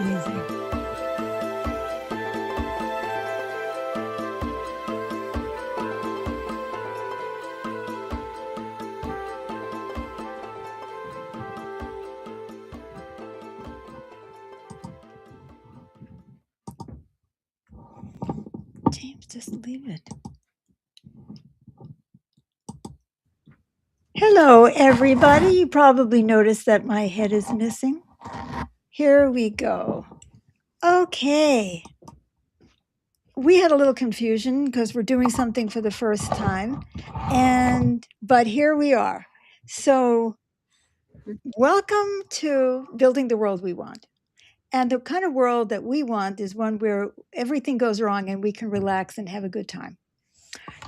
Amazing. James, just leave it. Hello, everybody. You probably noticed that my head is missing. Here we go. Okay. We had a little confusion because we're doing something for the first time. But here we are. So, welcome to Building the World We Want. And the kind of world that we want is one where everything goes wrong and we can relax and have a good time.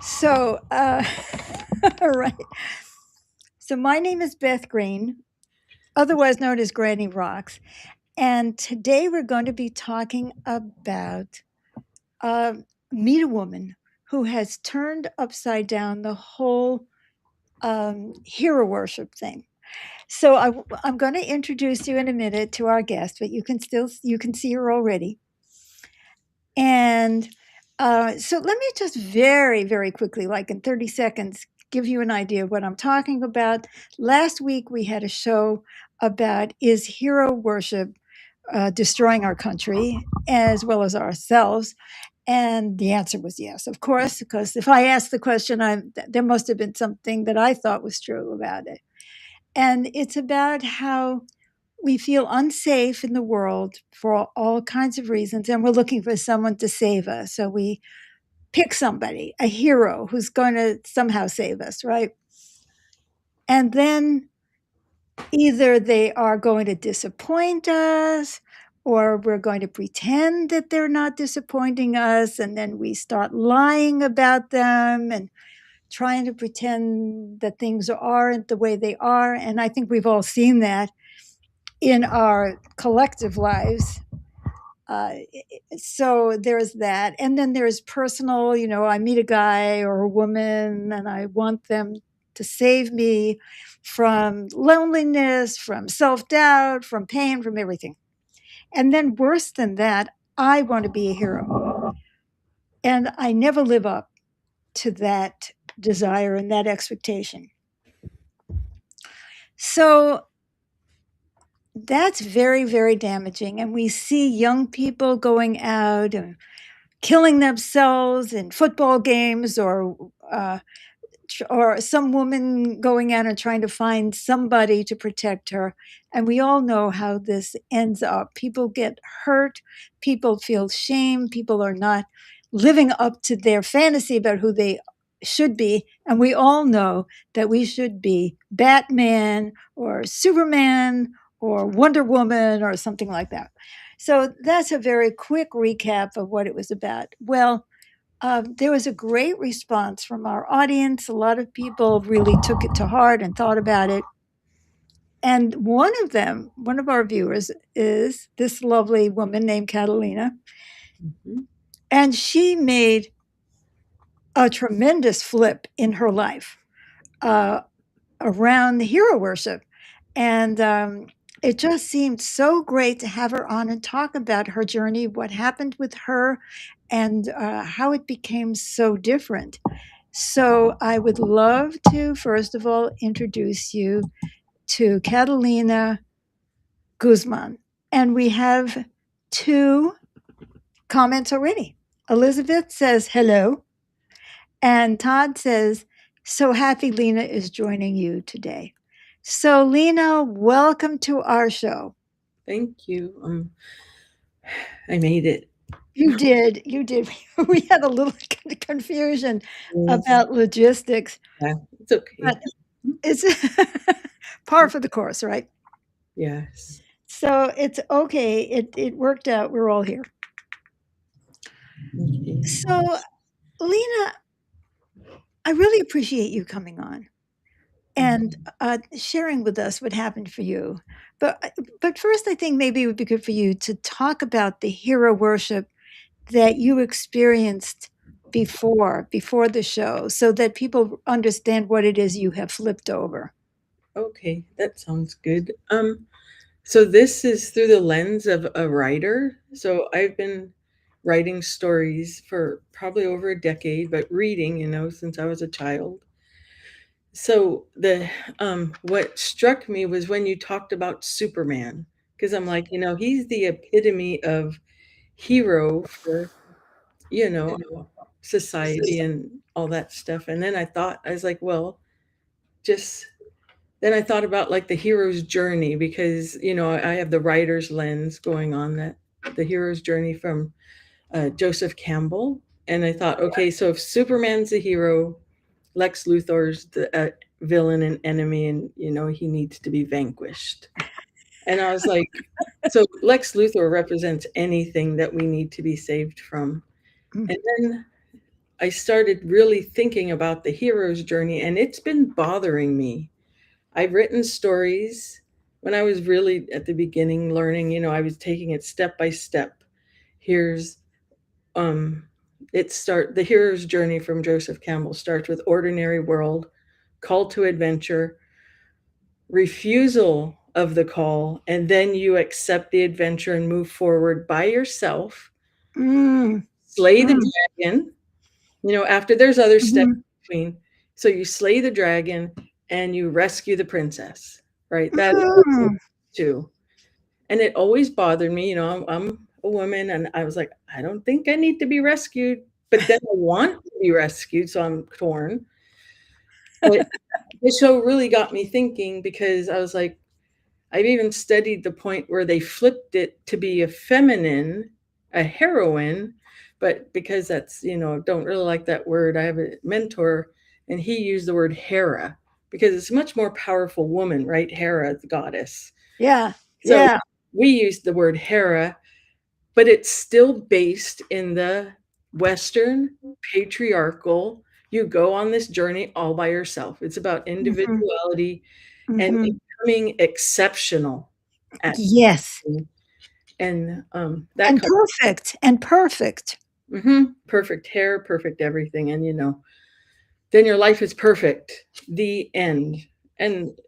So, all right. So, my name is Beth Green, otherwise known as Granny Rocks. And today we're going to be talking about Meet a Woman who has turned upside down the whole hero worship thing. So I'm going to introduce you in a minute to our guest, but you can see her already. And so let me just very, very quickly, like in 30 seconds, give you an idea of what I'm talking about. Last week we had a show about is hero worship destroying our country as well as ourselves. And the answer was yes, of course, because if I asked the question, there must have been something that I thought was true about it. And it's about how we feel unsafe in the world for all kinds of reasons, and we're looking for someone to save us. So we pick somebody, a hero who's going to somehow save us, right? And then either they are going to disappoint us or we're going to pretend that they're not disappointing us, and then we start lying about them and trying to pretend that things aren't the way they are. And I think we've all seen that in our collective lives. So there's that. And then there's personal, I meet a guy or a woman and I want them to save me from loneliness, from self doubt, from pain, from everything. And then worse than that, I want to be a hero. And I never live up to that desire and that expectation. So that's very, very damaging. And we see young people going out and killing themselves in football games, or some woman going out and trying to find somebody to protect her. And we all know how this ends up. People get hurt, people feel shame, people are not living up to their fantasy about who they should be. And we all know that we should be Batman or Superman or Wonder Woman or something like that. So that's a very quick recap of what it was about. Well, there was a great response from our audience. A lot of people really took it to heart and thought about it. And one of our viewers, is this lovely woman named Catalina. Mm-hmm. And she made a tremendous flip in her life around the hero worship. And it just seemed so great to have her on and talk about her journey, what happened with her, and how it became so different. So I would love to, first of all, introduce you to Catalina Guzman. And we have 2 comments already. Elizabeth says hello. And Todd says, so happy Lena is joining you today. So Lena, welcome to our show. Thank you. I made it. You did. We had a little confusion about logistics. Yeah, it's okay. But it's par for the course, right? Yes. So it's okay. It worked out. We're all here. Okay. So, Lena, I really appreciate you coming on and sharing with us what happened for you. But first, I think maybe it would be good for you to talk about the hero worship that you experienced before the show, so that people understand what it is you have flipped over. Okay, that sounds good. So this is through the lens of a writer. So I've been writing stories for probably over a decade, but reading, since I was a child. So the what struck me was when you talked about Superman, because I'm like, he's the epitome of hero for, you know, society and all that stuff. And then I was like, well, just then I thought about like the hero's journey because, I have the writer's lens going on that the hero's journey from Joseph Campbell. And I thought, okay, so if Superman's the hero, Lex Luthor's the villain and enemy, and, he needs to be vanquished. And I was like, so Lex Luthor represents anything that we need to be saved from. Mm. And then I started really thinking about the hero's journey, and it's been bothering me. I've written stories when I was really at the beginning learning, I was taking it step by step. Here's the hero's journey from Joseph Campbell starts with ordinary world, call to adventure, refusal of the call, and then you accept the adventure and move forward by yourself, Mm. slay the Mm. dragon, after there's other steps Mhm. between. So you slay the dragon and you rescue the princess, right? That is Mm. too. And it always bothered me, I'm a woman and I was like, I don't think I need to be rescued, but then I want to be rescued, so I'm torn. But the show really got me thinking because I was like, I've even studied the point where they flipped it to be a heroine, but because that's, don't really like that word. I have a mentor and he used the word Hera because it's a much more powerful woman, right? Hera, the goddess. Yeah. So Yeah. we used the word Hera, but it's still based in the Western patriarchal. You go on this journey all by yourself. It's about Mhm. individuality and Mhm. becoming exceptional at Yes. something. And that And comes perfect. And perfect. perfect hair, perfect everything. And then your life is perfect. The end. And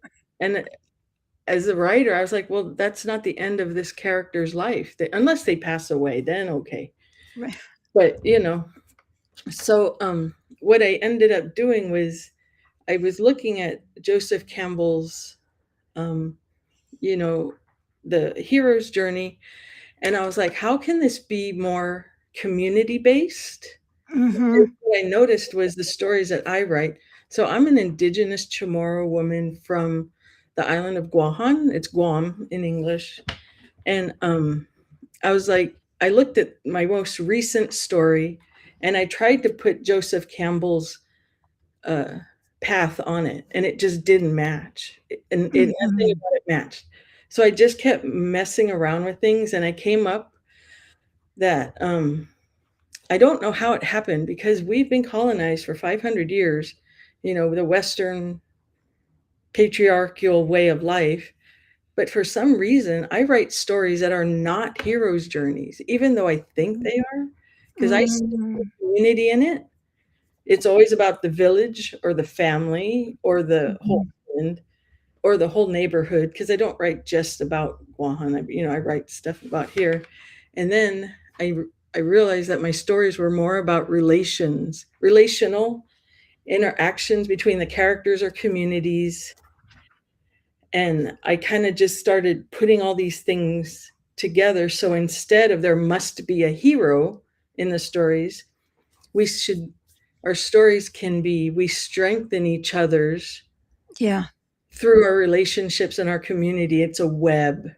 as a writer, I was like, well, that's not the end of this character's life. Unless they pass away, then okay. Right. But so what I ended up doing was I was looking at Joseph Campbell's um, you know, the hero's journey. And I was like, how can this be more community based? Mhm. What I noticed was the stories that I write. So I'm an indigenous Chamorro woman from the island of Guahan. It's Guam in English. And I was like, I looked at my most recent story and I tried to put Joseph Campbell's uh, path on it, and it just didn't match. Nothing Mhm. about it matched. So I just kept messing around with things, and I came up that I don't know how it happened because we've been colonized for 500 years, the Western patriarchal way of life. But for some reason, I write stories that are not heroes' journeys, even though I think they are, because I see the Mm. community in it. It's always about the village or the family or the whole Mhm. island or the whole neighborhood because I don't write just about Guahan. I write stuff about here. And then I realized that my stories were more about relational interactions between the characters or communities. And I kind of just started putting all these things together. So instead of there must be a hero in the stories, we should our stories can be we strengthen each other's Yeah. through our relationships and our community. It's a web.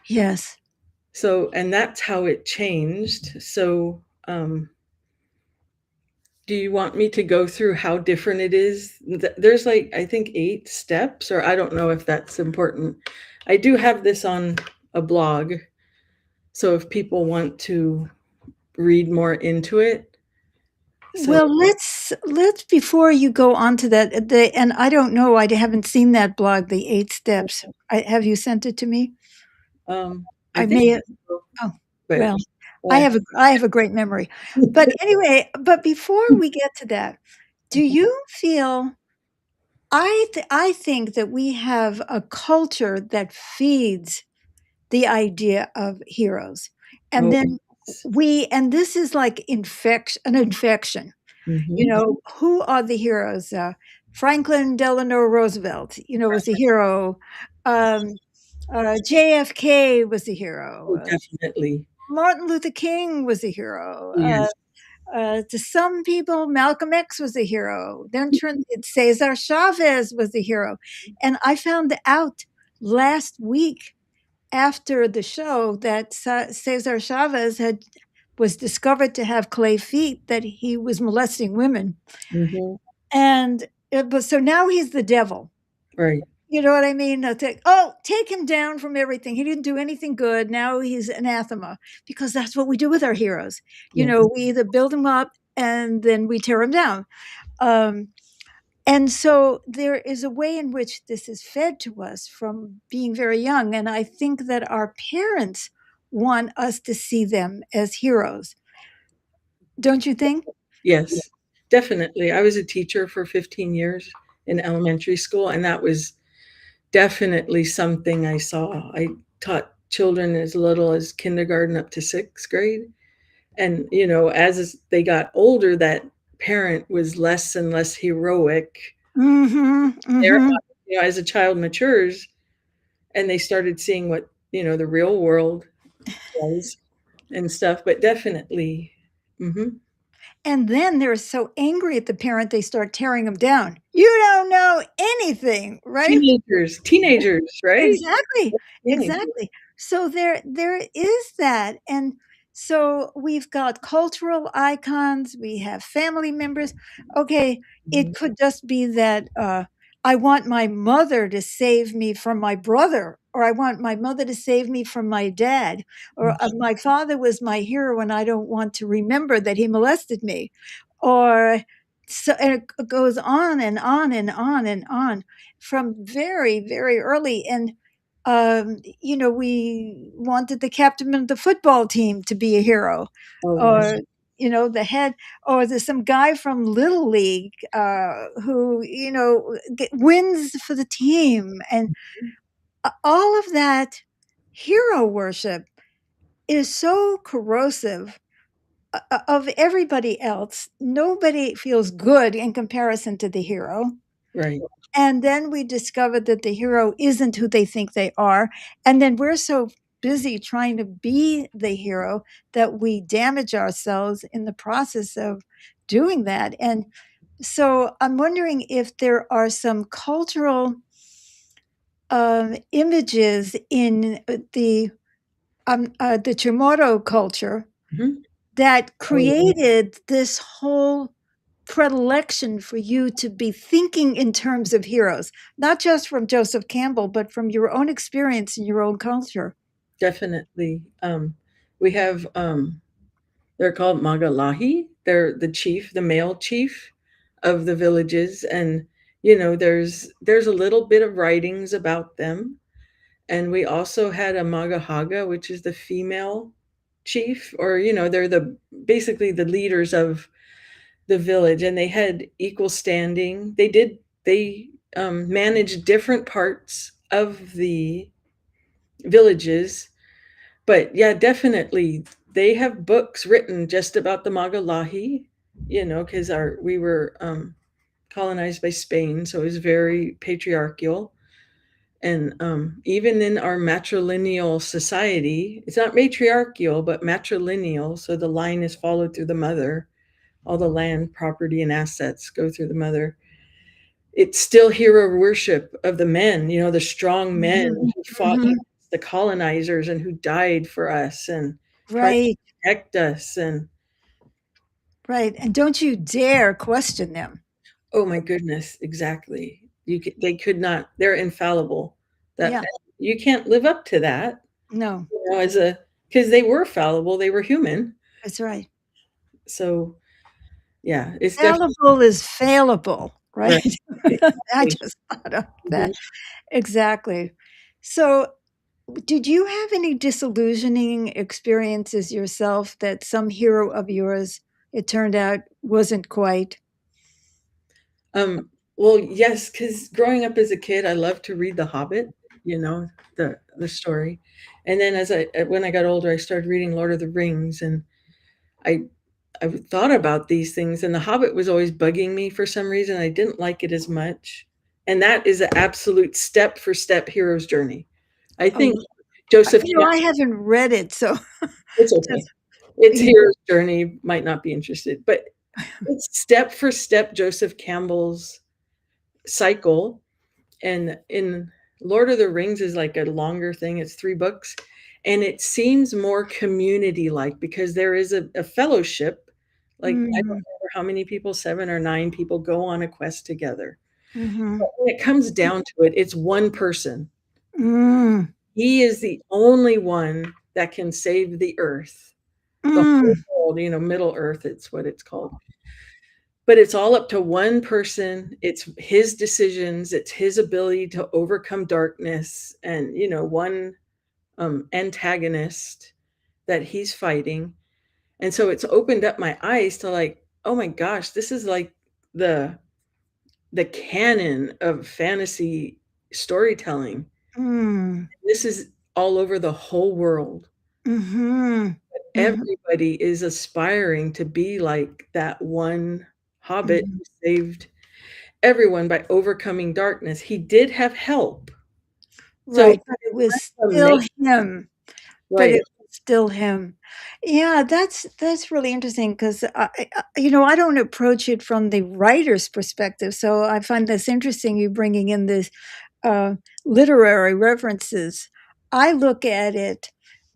Yes. So and that's how it changed. So do you want me to go through how different it is? There's like I think 8 steps, or I don't know if that's important. I do have this on a blog, so if people want to read more into it. So Well, let's before you go on to that, and I don't know, I haven't seen that blog, The 8 Steps. Have you sent it to me? um I I think may have. so, Oh, but well, uh, I have a great memory. But anyway, but before we get to that, do you feel I think that we have a culture that feeds the idea of heroes. And Oh, then yes. and this is like an infection. You Mhm. know, who are the heroes? Franklin Delano Roosevelt, was a hero. Um, JFK was a hero. Oh, definitely. Martin Luther King was a hero. Yes. To some people, Malcolm X was a hero. Then Cesar Chavez was a hero. And I found out last week after the show that Cesar Chavez was discovered to have clay feet, that he was molesting women. Mhm. And so now he's the devil. Right. You know what I mean? Take him down from everything. He didn't do anything good. Now he's anathema, because that's what we do with our heroes. Yeah. We either build them up and then we tear them down. Um, and so there is a way in which this is fed to us from being very young. And I think that our parents want us to see them as heroes. Don't you think? Yes, definitely. I was a teacher for 15 years in elementary school, and that was definitely something I saw. I taught children as little as kindergarten up to 6th grade, and, as they got older, that parent was less and less heroic. Mhm, They're mhm. as a child matures and they started seeing what, the real world was and stuff, but definitely. Mhm. And then they're so angry at the parent, they start tearing them down. "You don't know anything," right? Teenagers, right? Exactly, Teenagers. exactly. So there is that, and so we've got cultural icons, we have family members. Okay, Mhm, it could just be that, I want my mother to save me from my brother, or I want my mother to save me from my dad, or, mhm. my father was my hero and I don't want to remember that he molested me, or and it goes on and on and on and on from very, very early. And, we wanted the captain of the football team to be a hero, Oh, yes. or, the head, or there's some guy from Little League who, wins for the team. And all of that hero worship is so corrosive of everybody else. Nobody feels good in comparison to the hero. Right. And then we discover that the hero isn't who they think they are. And then we're so busy trying to be the hero that we damage ourselves in the process of doing that. And so I'm wondering if there are some cultural images in the Chamorro culture Mhm. that Oh, yeah. created this whole predilection for you to be thinking in terms of heroes, not just from Joseph Campbell, but from your own experience in your own culture. Definitely. We have, they're called Magalahi. They're the male chief of the villages, and, there's a little bit of writings about them. And we also had a Magahaga, which is the female chief, or, they're basically the leaders of the village, and they had equal standing. They managed different parts of the villages, but yeah, definitely they have books written just about the Magalahi, because our we were colonized by Spain, so it was very patriarchal. And even in our matrilineal society, it's not matriarchal, but matrilineal. So the line is followed through the mother. All the land, property, and assets go through the mother. It's still hero worship of the men, the strong men Mhm, who fought mhm. against the colonizers and who died for us and tried to Right, protect us. And right. And don't you dare question them. oh my goodness, exactly. They could not. They're infallible. That Yeah, you can't live up to that. no, As a because they were fallible. They were human. that's right. So yeah, it's definitely Fallible is failable, right. right? I Exactly. just thought of that. Mhm. Exactly. So, did you have any disillusioning experiences yourself that some hero of yours, it turned out, wasn't quite? Well, yes, because growing up as a kid, I loved to read The Hobbit, the story. And then when I got older, I started reading Lord of the Rings, and I I thought about these things, and The Hobbit was always bugging me for some reason. I didn't like it as much. And that is an absolute step for step hero's journey. I think Oh, Joseph I haven't read it, so it's okay. just, It's you know. hero's journey, might not be interested, but it's step for step Joseph Campbell's cycle. And in Lord of the Rings is like a longer thing, it's 3 books, and it seems more community-like because there is a fellowship, like, I don't Mm, remember how many people, 7 or 9 people go on a quest together. But mhm, when it comes down to it, it's one person. mm, He is the only one that can save the earth, the whole mm, world, Middle Earth, it's what it's called. But it's all up to one person. It's his decisions, it's his ability to overcome darkness and, one, antagonist that he's fighting. And so it's opened up my eyes to like, oh my gosh, this is like the the canon of fantasy storytelling. mm, This is all over the whole world. mhm, mhm, Everybody is aspiring to be like that one hobbit mhm. who saved everyone by overcoming darkness. He did have help. So Right, but it was still amazing. him. But Right. it was still him. Yeah, that's really interesting 'cause I don't approach it from the writer's perspective, so I find this interesting, you bringing in this, uh, literary references. I look at it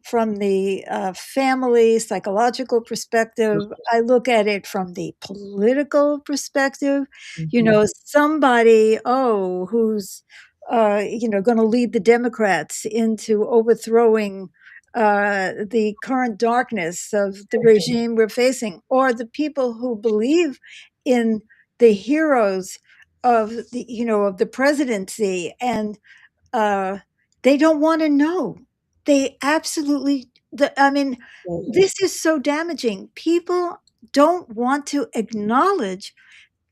from the, family psychological perspective. I look at it from the political perspective. Mhm. Somebody, who's, gonna lead the Democrats into overthrowing, the current darkness of the regime we're facing, or the people who believe in the heroes of the presidency, and uh, they don't want to know. They absolutely, I mean, Right. this is so damaging. People don't want to acknowledge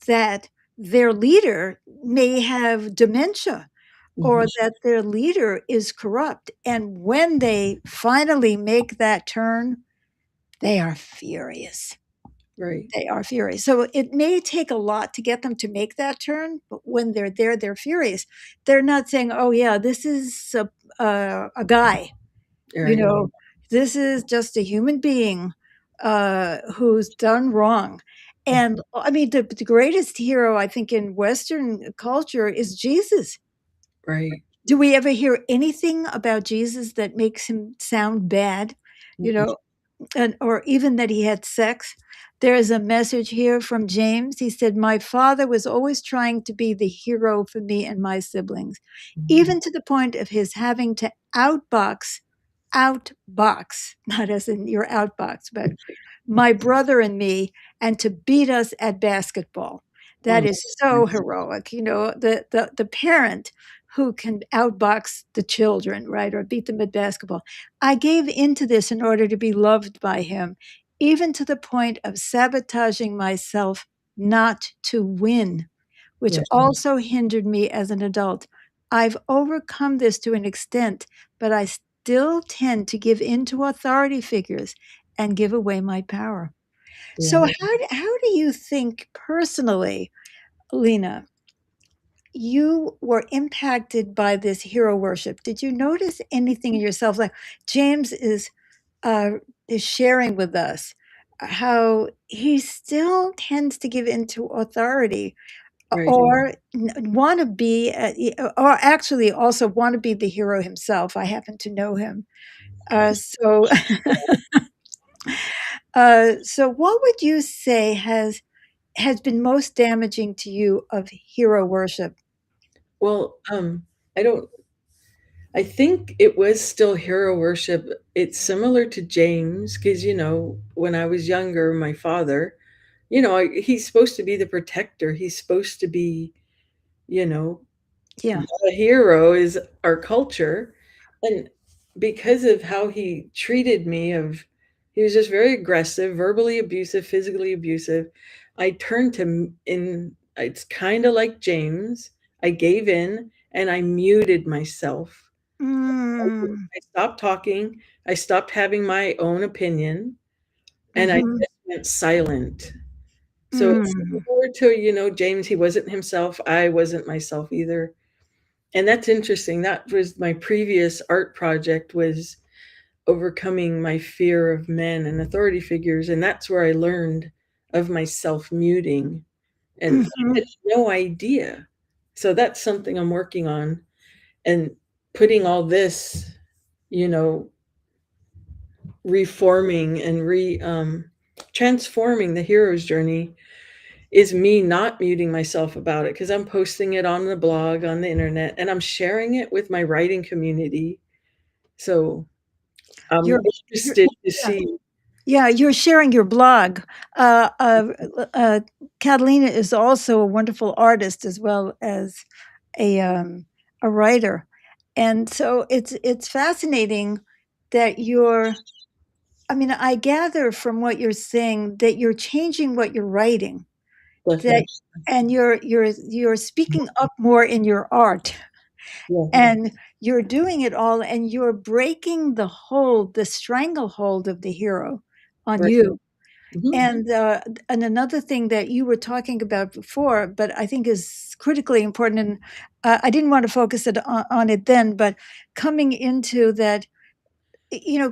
that their leader may have dementia or Mhm. that their leader is corrupt. And when they finally make that turn, they are furious. Right. They are furious. So it may take a lot to get them to make that turn, but when they're there, they're furious. They're not saying, "Oh yeah, this is a guy," you Right. know, "This is just a human being who's done wrong." And I mean, the greatest hero I think in Western culture is Jesus. Right. Do we ever hear anything about Jesus that makes him sound bad? You Mhm. know, and or even that he had sex. There is a message here from James. He said, "My father was always trying to be the hero for me and my siblings, Mhm. even to the point of his having to outbox, not as in your outbox, but my brother and me, and to beat us at basketball." Oh That my is so goodness. heroic, the parent who can outbox the children, right, or beat them at basketball. I gave into this in order to be loved by him, even to the point of sabotaging myself not to win, which Yes. also hindered me as an adult. I've overcome this to an extent, but I still tend to give in to authority figures and give away my power. So Yeah. how do you think personally, Lena, you were impacted by this hero worship? Did you notice anything in yourself? Like James uh, is sharing with us how he still tends to give into authority, Right. or want to be, or actually also want to be the hero himself. I happen to know him. So, so what would you say has been most damaging to you of hero worship? Well, I don't I think it was still hero worship. It's similar to James because, when I was younger, my father, he's supposed to be the protector. He's supposed to be, you know, Yeah. the hero is our culture. And because of how he treated me, he was just very aggressive, verbally abusive, physically abusive. I turned to it's kind of like James. I gave in and I muted myself. Mm. I stopped talking, I stopped having my own opinion, and I Mhm. just went silent. So it's Mm. similar to, James, he wasn't himself, I wasn't myself either. And that's interesting. That was my previous art project, was overcoming my fear of men and authority figures, and that's where I learned of my self-muting, and I had Mhm. no idea. So that's something I'm working on, and putting all this, you know, reforming and transforming the hero's journey is me not muting myself about it, because I'm posting it on the blog, on the internet, and I'm sharing it with my writing community. So I'm You're you're interested to yeah. see. Yeah, you're sharing your blog. Uh, uh, uh, Catalina is also a wonderful artist as well as a um, a writer, and so it's fascinating that you're. I mean, I gather from what you're saying that you're changing what you're writing, that Definitely. and you're speaking up more in your art, Yes. and you're doing it all, and you're breaking the stranglehold of the hero on Right. you. Mhm. And another thing that you were talking about before, but I think is critically important, and I didn't want to focus on it then, but coming into that,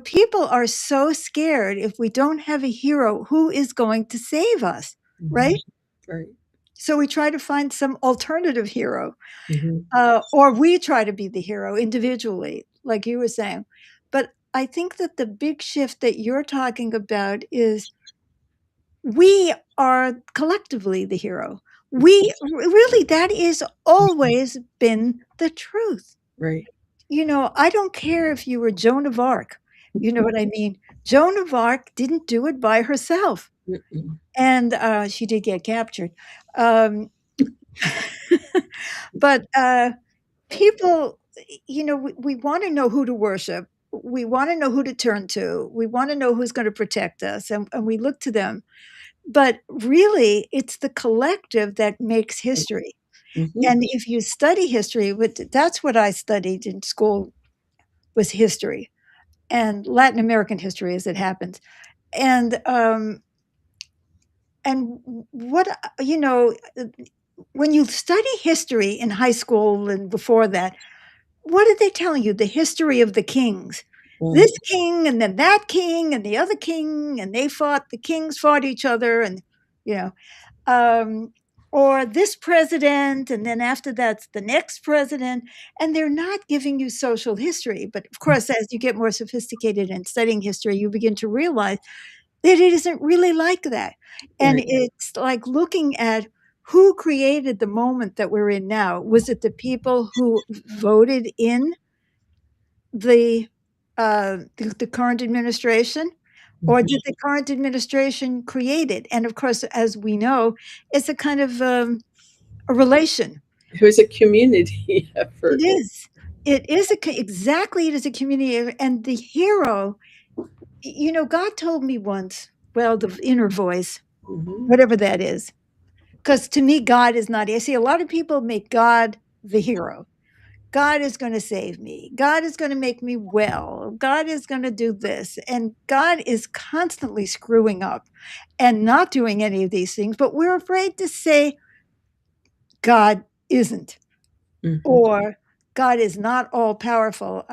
people are so scared if we don't have a hero who is going to save us, Mhm. right? Right. So we try to find some alternative hero, Mhm. or we try to be the hero individually, like you were saying. But I think that the big shift that you're talking about is we are collectively the hero. Really, that is always been the truth. Right. I don't care if you were Joan of Arc. You know what I mean? Joan of Arc didn't do it by herself, Mm-mm. and she did get captured. Um, but people, we want to know who to worship. We want to know who to turn to. We want to know who's going to protect us, and we look to them. But really, it's the collective that makes history. Mhm. And if you study history, that's what I studied in school, was history and Latin American history, as it happens. And what when you study history in high school and before that, what are they telling you? The history of the kings. This Right. king and then that king and the other king, and the kings fought each other, and you know, um, or this president, and then after that's the next president, and they're not giving you social history. But of course, as you get more sophisticated in studying history, you begin to realize that it isn't really like that. And Right. it's like looking at who created the moment that we're in now. Was it the people who voted in the the current administration, or Mhm. did the current administration create it? And of course, as we know, it's a kind of a relation. It was a community It effort. is. It is exactly, it is a community, and the hero. God told me once. Well, the inner voice, Mhm. whatever that is, because to me, God is not. I see a lot of people make God the hero. God is going to save me. God is going to make me well. God is going to do this. And God is constantly screwing up and not doing any of these things. But we're afraid to say God isn't, Mhm. or God is not all powerful.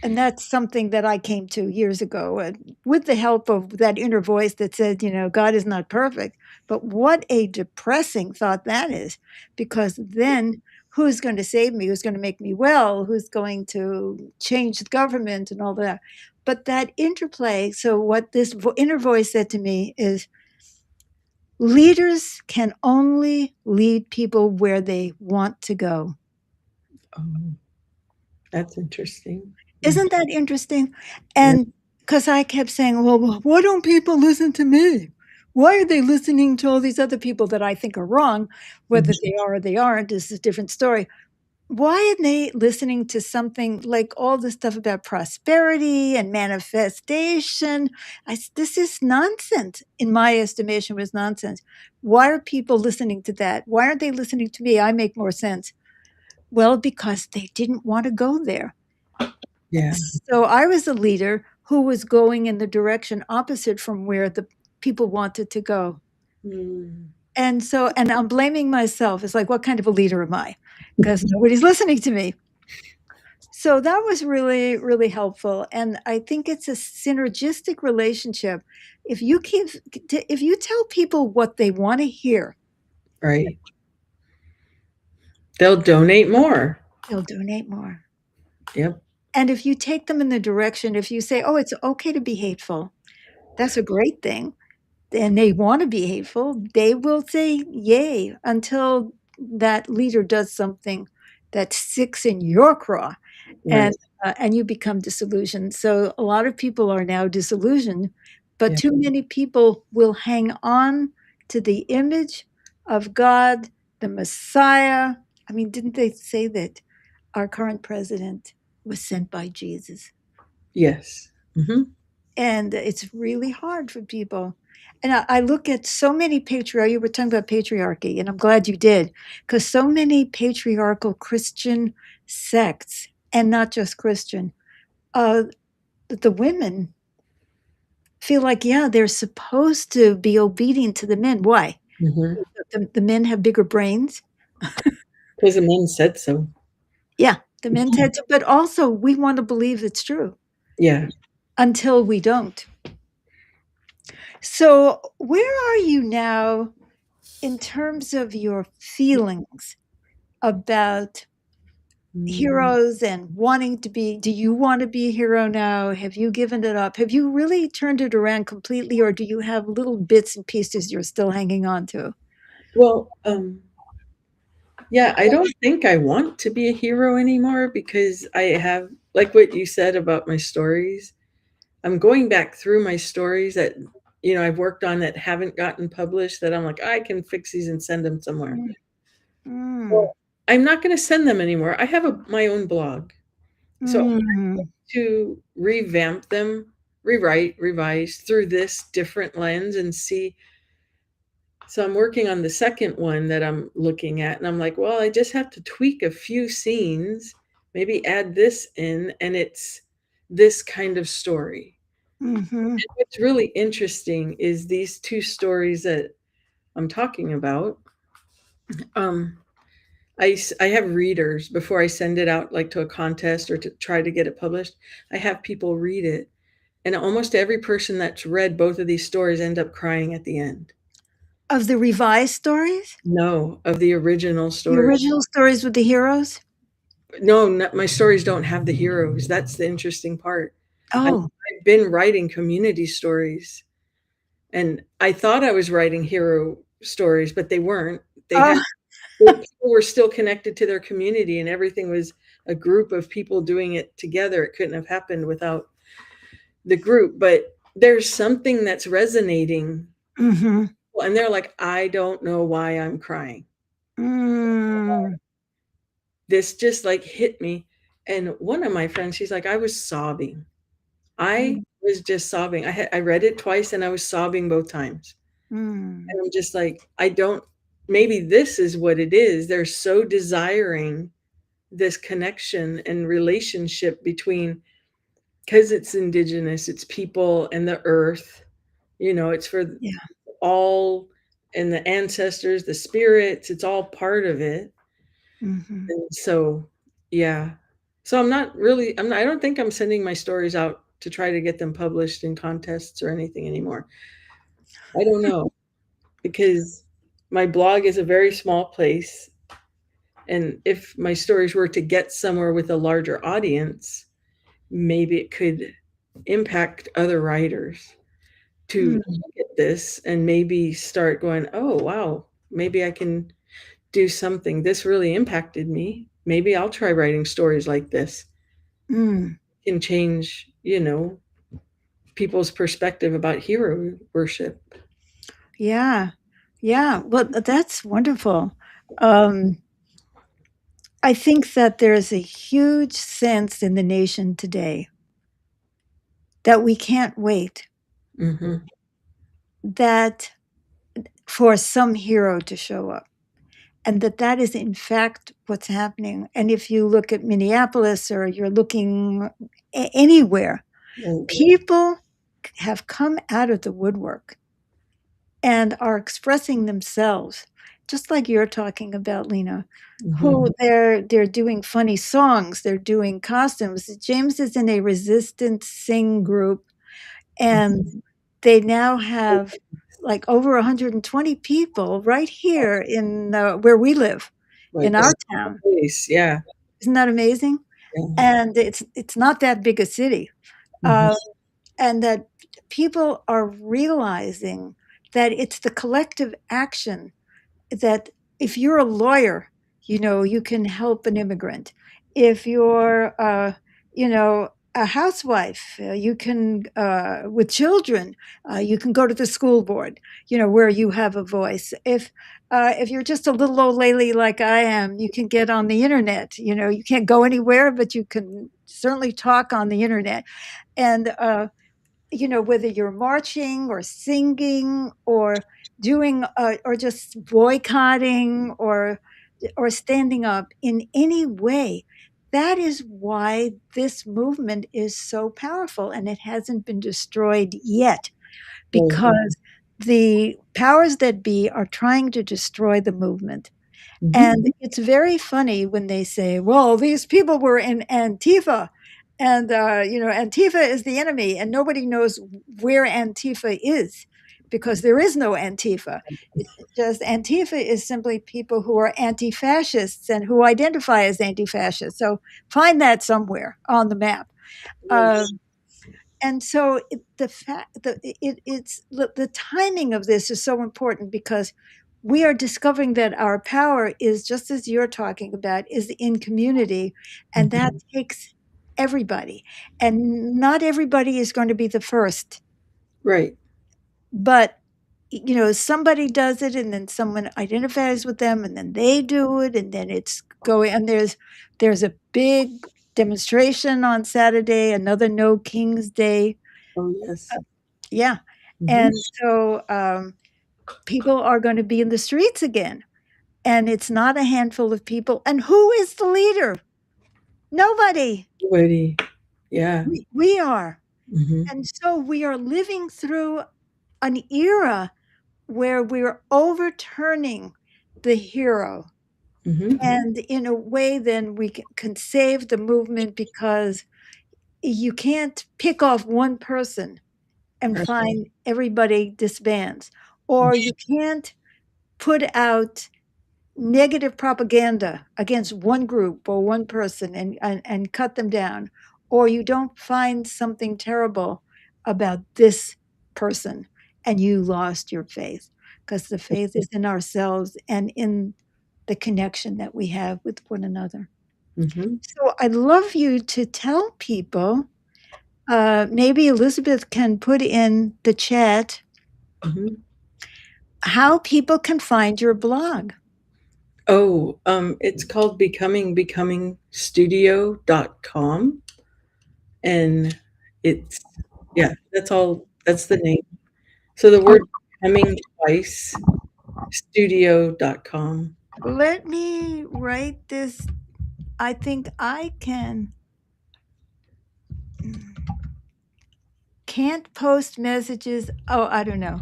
And that's something that I came to years ago, with the help of that inner voice that said, God is not perfect. But what a depressing thought that is, because then who's going to save me? Who's going to make me well? Who's going to change the government and all that? But that interplay. So, what this inner voice said to me is, leaders can only lead people where they want to go. Oh, that's interesting. Mm. Isn't that interesting? Yeah. And because I kept saying, well, why don't people listen to me? Why are they listening to all these other people that I think are wrong? Whether Mhm. they are or they aren't is a different story. Why are they listening to something like all this stuff about prosperity and manifestation? This is nonsense. In my estimation, was nonsense. Why are people listening to that? Why aren't they listening to me? I make more sense. Well, because they didn't want to go there. Yeah. So I was a leader who was going in the direction opposite from where the people wanted to go. Mm. And I'm blaming myself. It's like, what kind of a leader am I? Because nobody's listening to me. So that was really, really helpful. And I think it's a synergistic relationship. If you tell people what they want to hear, Right. They'll donate more. they'll donate more. Yep. And if you take them in the direction, if you say, oh, it's okay to be hateful, that's a great thing. And they want to be hateful, they will say yay until that leader does something that sticks in your craw, Right. and and you become disillusioned. So a lot of people are now disillusioned, but Yeah. too many people will hang on to the image of God, the Messiah. I mean, didn't they say that our current president was sent by Jesus? Yes. Mhm. And it's really hard for people. And I look at so many patriarchy. You were talking about patriarchy, and I'm glad you did, because so many patriarchal Christian sects, and not just Christian, the women feel like, yeah, they're supposed to be obedient to the men. Why? Mhm. The men have bigger brains. 'Cause the men said so. Yeah, the men tend to, but also we want to believe it's true Yeah. until we don't. So, where are you now in terms of your feelings about Mm. heroes and wanting to be, do you want to be a hero now? Have you given it up? Have you really turned it around completely, or do you have little bits and pieces you're still hanging on to? Well, yeah, I don't think I want to be a hero anymore because I have like what you said about my stories. I'm going back through my stories that, I've worked on that haven't gotten published that I'm like, "I can fix these and send them somewhere." Mm, mm, Well, I'm not gonna send them anymore. I have my own blog. So mm, to revamp them, rewrite, revise through this different lens and see. So I'm working on the second one that I'm looking at, and I'm like, well, I just have to tweak a few scenes, maybe add this in, and it's this kind of story. mhm, And what's really interesting is these two stories that I'm talking about. Um, I have readers before I send it out, like to a contest or to try to get it published. I have people read it, and almost every person that's read both of these stories end up crying at the end. of the revised stories? No, of the original The story. original stories with the heroes? No, my stories don't have the heroes. That's the interesting part. Oh, I've been writing community stories, and I thought I was writing hero stories, but they weren't. They oh, had people were still connected to their community, and everything was a group of people doing it together. It couldn't have happened without the group, but there's something that's resonating, mhm, and they're like, "I don't know why I'm crying." mm, This just, like, hit me, and one of my friends, she's like, "I was sobbing." I mm, was just sobbing. I read it twice, and I was sobbing both times, mm, and I'm just like, I don't maybe this is what it is. They're so desiring this connection and relationship between, because it's indigenous, it's people and the earth, it's for yeah, all, and the ancestors, the spirits, it's all part of it. mhm. And so, yeah. So I don't think I'm sending my stories out to try to get them published in contests or anything anymore. I don't know, because my blog is a very small place, and if my stories were to get somewhere with a larger audience, maybe it could impact other writers to Mm, look at this and maybe start going, "Oh, wow, maybe I can do something. This really impacted me. Maybe I'll try writing stories like this." mm. Can change, people's perspective about hero worship. Yeah. Yeah. Well, that's wonderful. Um, I think that there's a huge sense in the nation today that we can't wait, Mhm. that for some hero to show up, and that is in fact what's happening. And if you look at Minneapolis, or you're looking anywhere. Right. People have come out of the woodwork and are expressing themselves, just like you're talking about, Lena, who Mhm. they're doing funny songs, they're doing costumes. James is in a resistance sing group, and Mhm. they now have like over 120 people right here in where we live Like in a our small town. place, yeah. Isn't that amazing? Yeah. And it's not that big a city. Mhm. Uh, and that people are realizing that it's the collective action that if you're a lawyer, you can help an immigrant. If you're, a housewife, you can, with children, you can go to the school board, where you have a voice. If you're just a little old lady like I am, you can get on the internet. You can't go anywhere, but you can certainly talk on the internet. And whether you're marching or singing or doing or just boycotting or standing up in any way, that is why this movement is so powerful and it hasn't been destroyed yet, Right. because the powers that be are trying to destroy the movement. Mhm. And it's very funny when they say, well, these people were in Antifa, and, Antifa is the enemy, and nobody knows where Antifa is because there is no Antifa. It's just Antifa is simply people who are anti fascists and who identify as anti fascists. So find that somewhere on the map. Right. Um, and so the fact that it's the timing of this is so important because we are discovering that our power is just as you're talking about is in community, and that Mhm. takes everybody, and not everybody is going to be the first, Right. but somebody does it and then someone identifies with them and then they do it and then it's going, and there's a big demonstration on Saturday, another No King's Day. Oh, yes. Yeah. Mhm. And so people are going to be in the streets again. And it's not a handful of people. And who is the leader? Nobody. Everybody. Yeah. We are. Mhm. And so we are living through an era where we're overturning the hero. Mhm. And in a way, then we can save the movement because you can't pick off one person and Right. find everybody disbands, or you can't put out negative propaganda against one group or one person and cut them down, or you don't find something terrible about this person and you lost your faith, because the faith is in ourselves and in the connection that we have with one another. Mhm. So I'd love you to tell people, maybe Elizabeth can put in the chat Mhm. how people can find your blog. Oh, it's called becomingstudio.com, and it's yeah, that's all that's the name. So the Oh, word becoming twice, studio.com. let me write this. I think I can. Can't post messages. Oh, I don't know.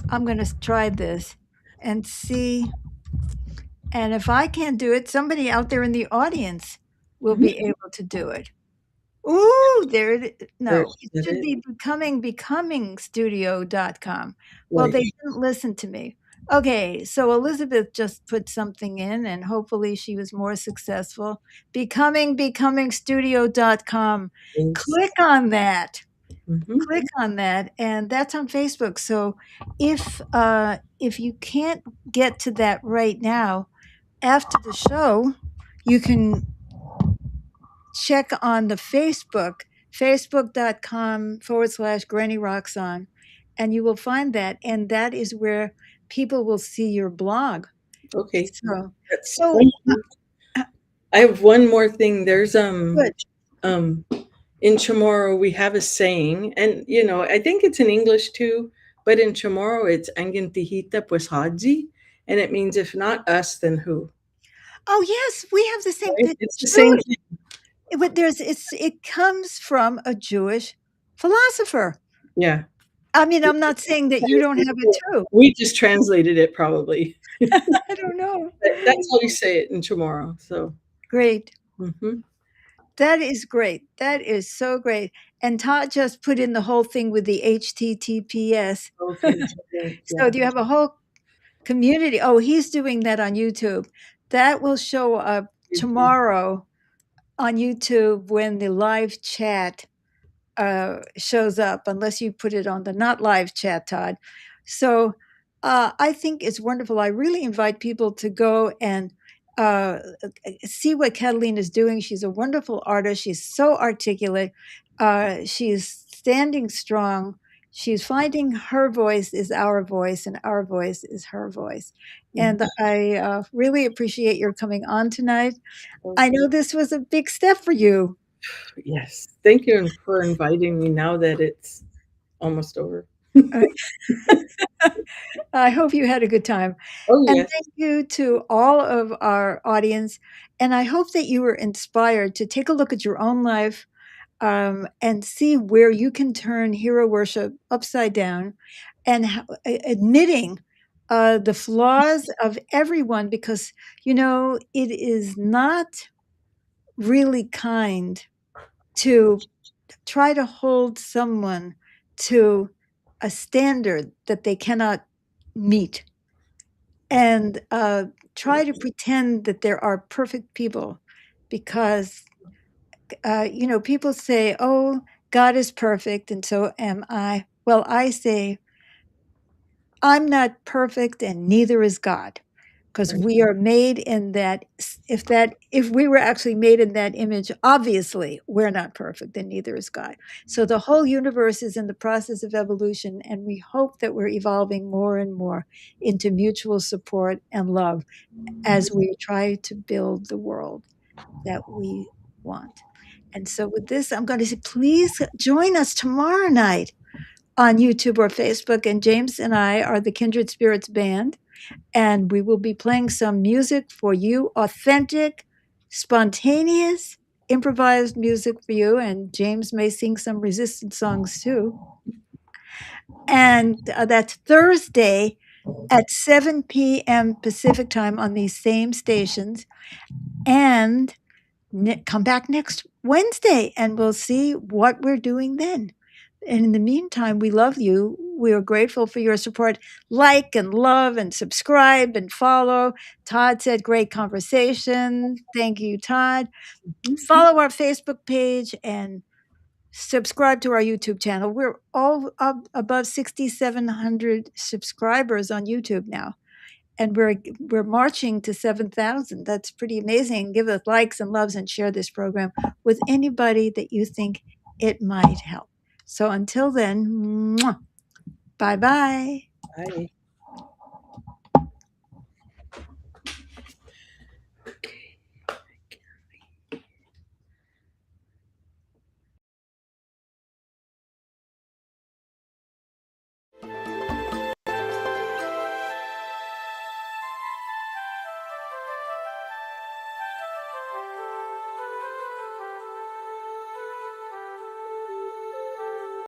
I'm going to try this and see. And if I can't do it, somebody out there in the audience will Mhm. be able to do it. Ooh, there it is. Or No, is it that should it? be becomingstudio.com. Well, Right. they didn't listen to me. Okay, so Elizabeth just put something in and hopefully she was more successful. Becomingstudio.com. Thanks. Click on that. Mhm. Click on that, and that's on Facebook. So if you can't get to that right now, after the show, you can check on the Facebook, facebook.com/Granny Roxanne, and you will find that. And that is where people will see your blog. Okay. So, That's so thank you. uh, I have one more thing. There's, good. um, in Chamorro, we have a saying, and, I think it's in English too, but in Chamorro, it's "Ang tihita pues hadzi," and it means, "If not us, then who?" Oh, yes, we have the same Right? thing. It's the same True. thing. But it comes from a Jewish philosopher. Yeah. I mean, I'm not saying that you don't have it too. We just translated it probably. I don't know. But that's how you say it in tomorrow. So, Great. mhm. That is great. That is so great. And Todd just put in the whole thing with the HTTPS. Okay. So Yeah. do you have a whole community? Oh, he's doing that on YouTube. That will show up YouTube. tomorrow on YouTube when the live chat shows up, unless you put it on the not live chat, Todd. So I think it's wonderful. I really invite people to go and see what Catalina is doing. She's a wonderful artist. She's so articulate. She's standing strong. She's finding her voice is our voice, and our voice is her voice. And Mhm. I really appreciate your coming on tonight. I Okay. know this was a big step for you. Yes. Thank you for inviting me now that it's almost over. Uh, I hope you had a good time. Oh, And yes. thank you to all of our audience. And I hope that you were inspired to take a look at your own life and see where you can turn hero worship upside down and admitting the flaws of everyone, because, it is not really kind to try to hold someone to a standard that they cannot meet and try to pretend that there are perfect people, because people say, oh, God is perfect and so am I. Well, I say I'm not perfect and neither is God, because Right. we are made in that. If we were actually made in that image, obviously we're not perfect and neither is God. So the whole universe is in the process of evolution, and we hope that we're evolving more and more into mutual support and love as we try to build the world that we want. And so with this, I'm going to say, please join us tomorrow night on YouTube or Facebook. And James and I are the Kindred Spirits Band, and we will be playing some music for you, authentic, spontaneous, improvised music for you. And James may sing some resistance songs too. And that's Thursday at 7 p.m. Pacific time on these same stations. And come back next Wednesday and we'll see what we're doing then. And in the meantime, we love you. We are grateful for your support. Like and love and subscribe and follow. Todd said, great conversation. Thank you, Todd. Mhm. Follow our Facebook page and subscribe to our YouTube channel. We're all up above 6,700 subscribers on YouTube now, and we're marching to 7,000. That's pretty amazing. Give us likes and loves and share this program with anybody that you think it might help. So until then, bye bye. Bye.